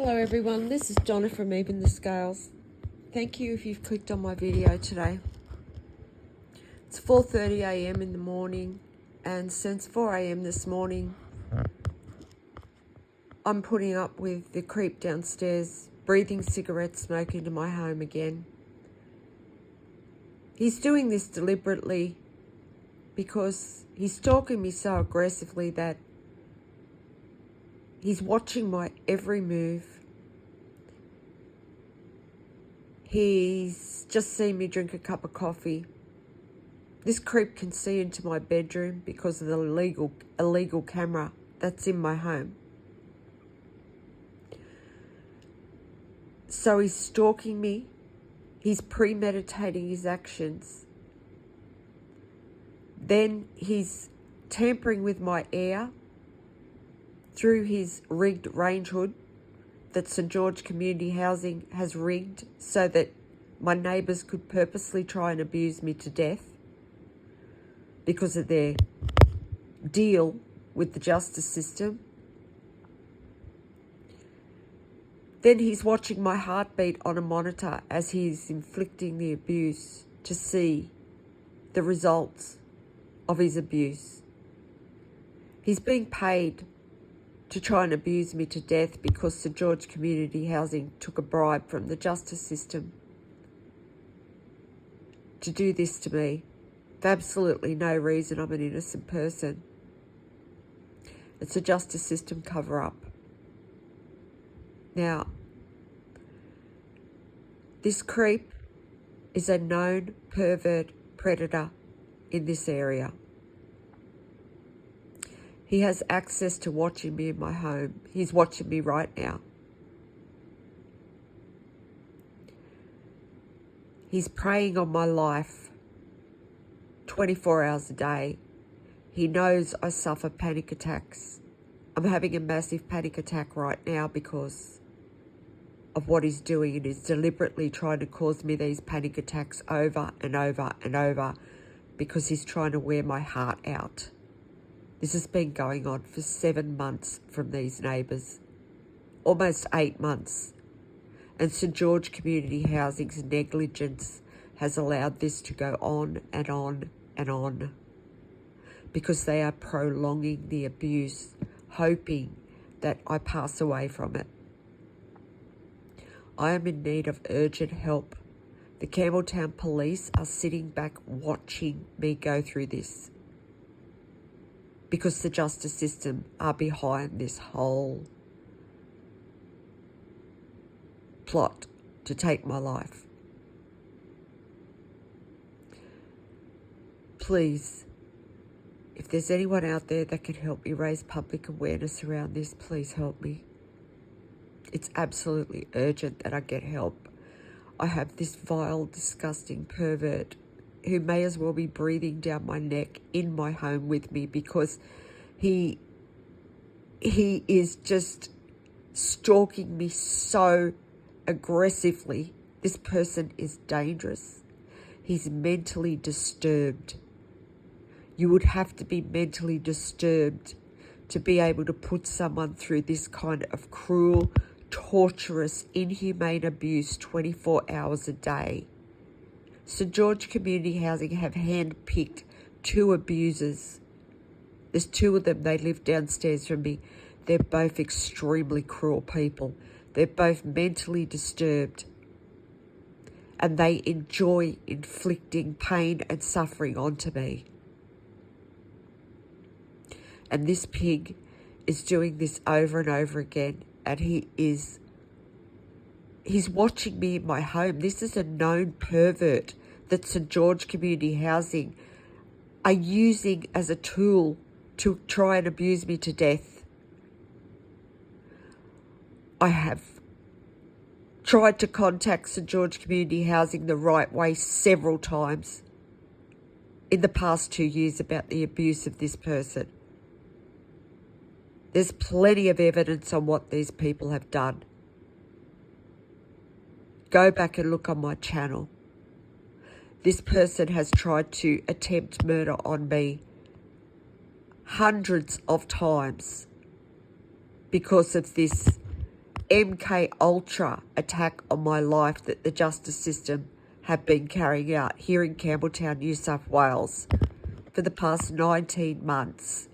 Hello everyone, this is Donna from Even the Scales. Thank you if you've clicked on my video today. It's 4:30 a.m. in the morning, and since 4 a.m. this morning I'm putting up with the creep downstairs breathing cigarette smoke into my home again. He's doing this deliberately because he's stalking me so aggressively that he's watching my every move. He's just seen me drink a cup of coffee. This creep can see into my bedroom because of the illegal camera that's in my home. So he's stalking me. He's premeditating his actions. Then he's tampering with my air through his rigged range hood that St George Community Housing has rigged so that my neighbours could purposely try and abuse me to death because of their deal with the justice system. Then he's watching my heartbeat on a monitor as he's inflicting the abuse to see the results of his abuse. He's being paid to try and abuse me to death because St George Community Housing took a bribe from the justice system to do this to me for absolutely no reason. I'm an innocent person. It's a justice system cover-up. Now, this creep is a known pervert predator in this area. He has access to watching me in my home. He's watching me right now. He's preying on my life 24 hours a day. He knows I suffer panic attacks. I'm having a massive panic attack right now because of what he's doing, and he's deliberately trying to cause me these panic attacks over and over and over because he's trying to wear my heart out. This has been going on for 7 months from these neighbours, almost 8 months. And St George Community Housing's negligence has allowed this to go on and on and on because they are prolonging the abuse, hoping that I pass away from it. I am in need of urgent help. The Campbelltown Police are sitting back watching me go through this because the justice system are behind this whole plot to take my life. Please, if there's anyone out there that can help me raise public awareness around this, please help me. It's absolutely urgent that I get help. I have this vile, disgusting pervert who may as well be breathing down my neck in my home with me because he is just stalking me so aggressively. This person is dangerous. He's mentally disturbed. You would have to be mentally disturbed to be able to put someone through this kind of cruel, torturous, inhumane abuse 24 hours a day. St George Community Housing have handpicked 2 abusers. There's 2 of them. They live downstairs from me. They're both extremely cruel people. They're both mentally disturbed. And they enjoy inflicting pain and suffering onto me. And this pig is doing this over and over again. And he's watching me in my home. This is a known pervert that St George Community Housing are using as a tool to try and abuse me to death. I have tried to contact St George Community Housing the right way several times in the past 2 years about the abuse of this person. There's plenty of evidence on what these people have done. Go back and look on my channel. This person has tried to attempt murder on me hundreds of times because of this MK Ultra attack on my life that the justice system have been carrying out here in Campbelltown, New South Wales for the past 19 months.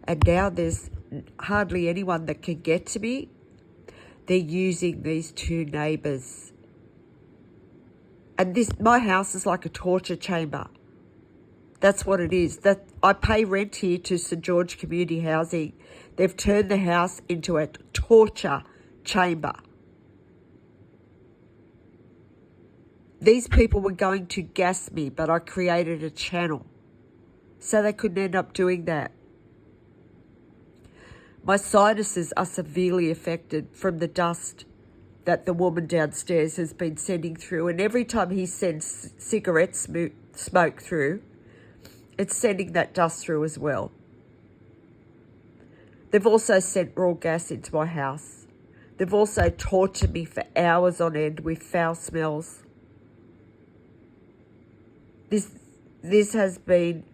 And now there's hardly anyone that can get to me. They're using these two neighbours. And my house is like a torture chamber. That's what it is. That I pay rent here to St George Community Housing. They've turned the house into a torture chamber. These people were going to gas me, but I created a channel so they couldn't end up doing that. My sinuses are severely affected from the dust that the woman downstairs has been sending through. And every time he sends cigarette smoke through, it's sending that dust through as well. They've also sent raw gas into my house. They've also tortured me for hours on end with foul smells. This has been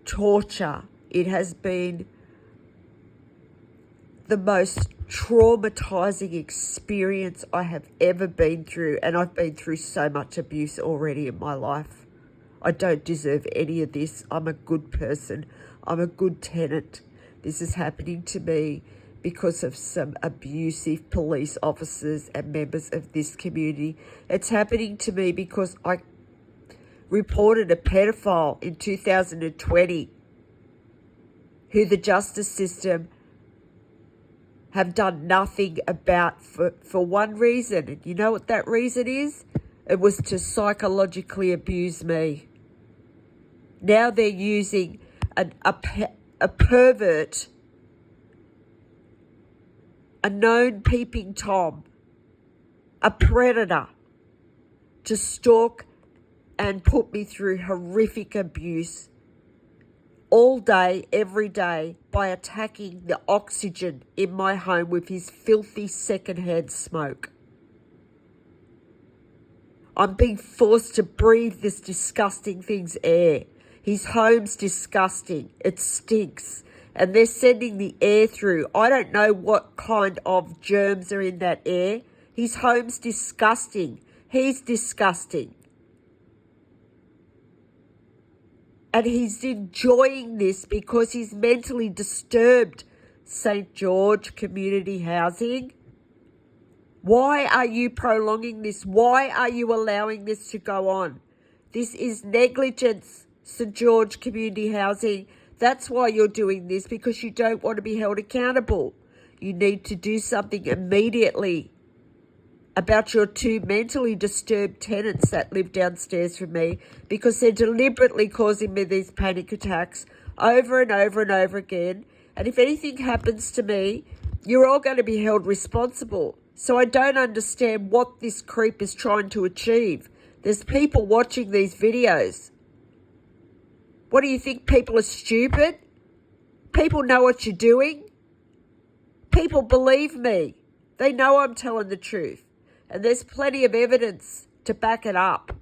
torture. It has been the most traumatizing experience I have ever been through, and I've been through so much abuse already in my life. I don't deserve any of this. I'm a good person. I'm a good tenant. This is happening to me because of some abusive police officers and members of this community. It's happening to me because I reported a pedophile in 2020 who the justice system have done nothing about for one reason. And you know what that reason is? It was to psychologically abuse me. Now they're using a pervert, a known peeping Tom, a predator, to stalk and put me through horrific abuse all day, every day, by attacking the oxygen in my home with his filthy secondhand smoke. I'm being forced to breathe this disgusting thing's air. His home's disgusting. It stinks. And they're sending the air through. I don't know what kind of germs are in that air. His home's disgusting. He's disgusting. And he's enjoying this because he's mentally disturbed. St George Community Housing. Why are you prolonging this? Why are you allowing this to go on? This is negligence, St George Community Housing. That's why you're doing this, because you don't want to be held accountable. You need to do something immediately about your two mentally disturbed tenants that live downstairs from me, because they're deliberately causing me these panic attacks over and over and over again. And if anything happens to me, you're all going to be held responsible. So I don't understand what this creep is trying to achieve. There's people watching these videos. What do you think? People are stupid? People know what you're doing? People believe me. They know I'm telling the truth. And there's plenty of evidence to back it up.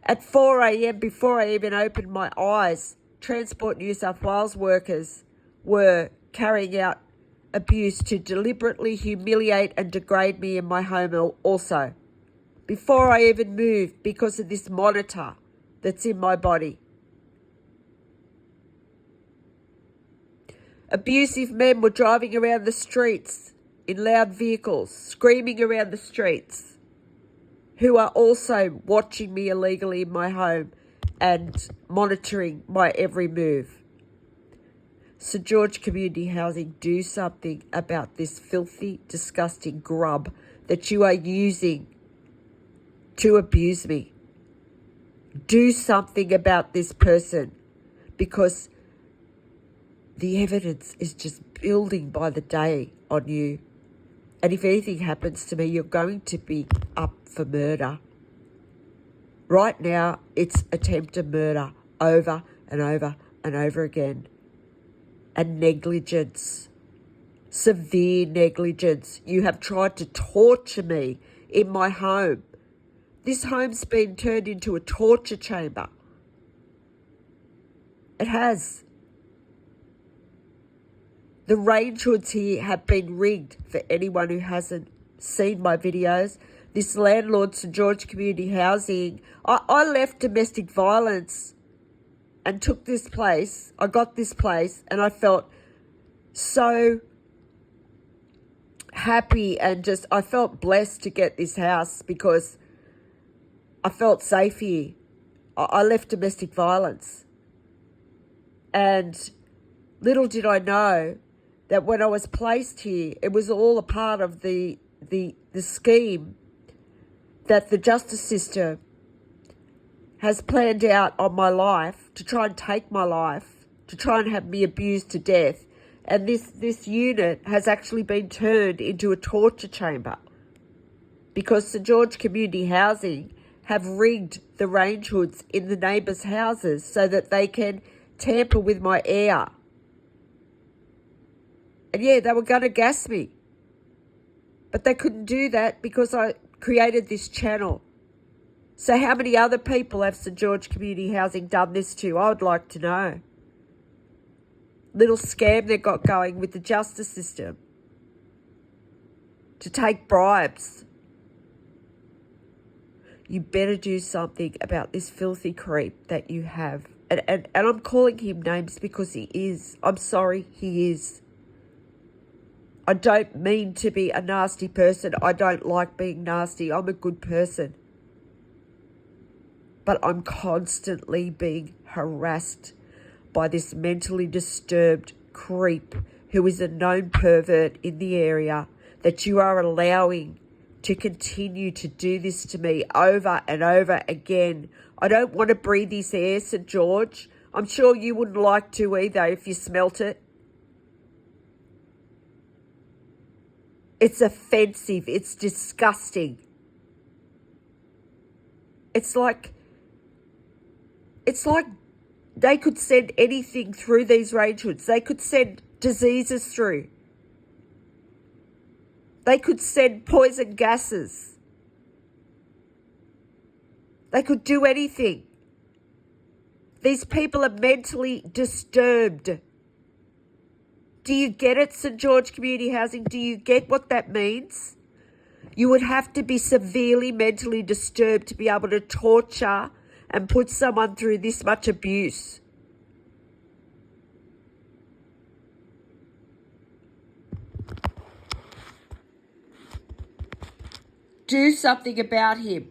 At 4 a.m, before I even opened my eyes, Transport New South Wales workers were carrying out abuse to deliberately humiliate and degrade me in my home also. Before I even moved, because of this monitor that's in my body. Abusive men were driving around the streets in loud vehicles, screaming around the streets, who are also watching me illegally in my home and monitoring my every move. St George Community Housing, do something about this filthy, disgusting grub that you are using to abuse me. Do something about this person, because the evidence is just building by the day on you. And if anything happens to me, you're going to be up for murder. Right now, it's attempted murder over and over and over again. And negligence. Severe negligence. You have tried to torture me in my home. This home's been turned into a torture chamber. It has. The range hoods here have been rigged. For anyone who hasn't seen my videos, this landlord, St George Community Housing, I left domestic violence and took this place. I got this place and I felt so happy and I felt blessed to get this house because I felt safe here. I left domestic violence. And little did I know that when I was placed here, it was all a part of the scheme that the justice system has planned out on my life to try and take my life, to try and have me abused to death. And this unit has actually been turned into a torture chamber because St George Community Housing have rigged the range hoods in the neighbours' houses so that they can tamper with my air. And yeah, they were going to gas me. But they couldn't do that because I created this channel. So how many other people have St George Community Housing done this to? I would like to know. Little scam they got going with the justice system to take bribes. You better do something about this filthy creep that you have. And I'm calling him names because he is. I'm sorry, he is. I don't mean to be a nasty person. I don't like being nasty. I'm a good person. But I'm constantly being harassed by this mentally disturbed creep who is a known pervert in the area that you are allowing to continue to do this to me over and over again. I don't want to breathe his air, St George. I'm sure you wouldn't like to either if you smelt it. It's offensive. It's disgusting. It's like they could send anything through these range hoods. They could send diseases through. They could send poison gases. They could do anything. These people are mentally disturbed. Do you get it, St George Community Housing? Do you get what that means? You would have to be severely mentally disturbed to be able to torture and put someone through this much abuse. Do something about him.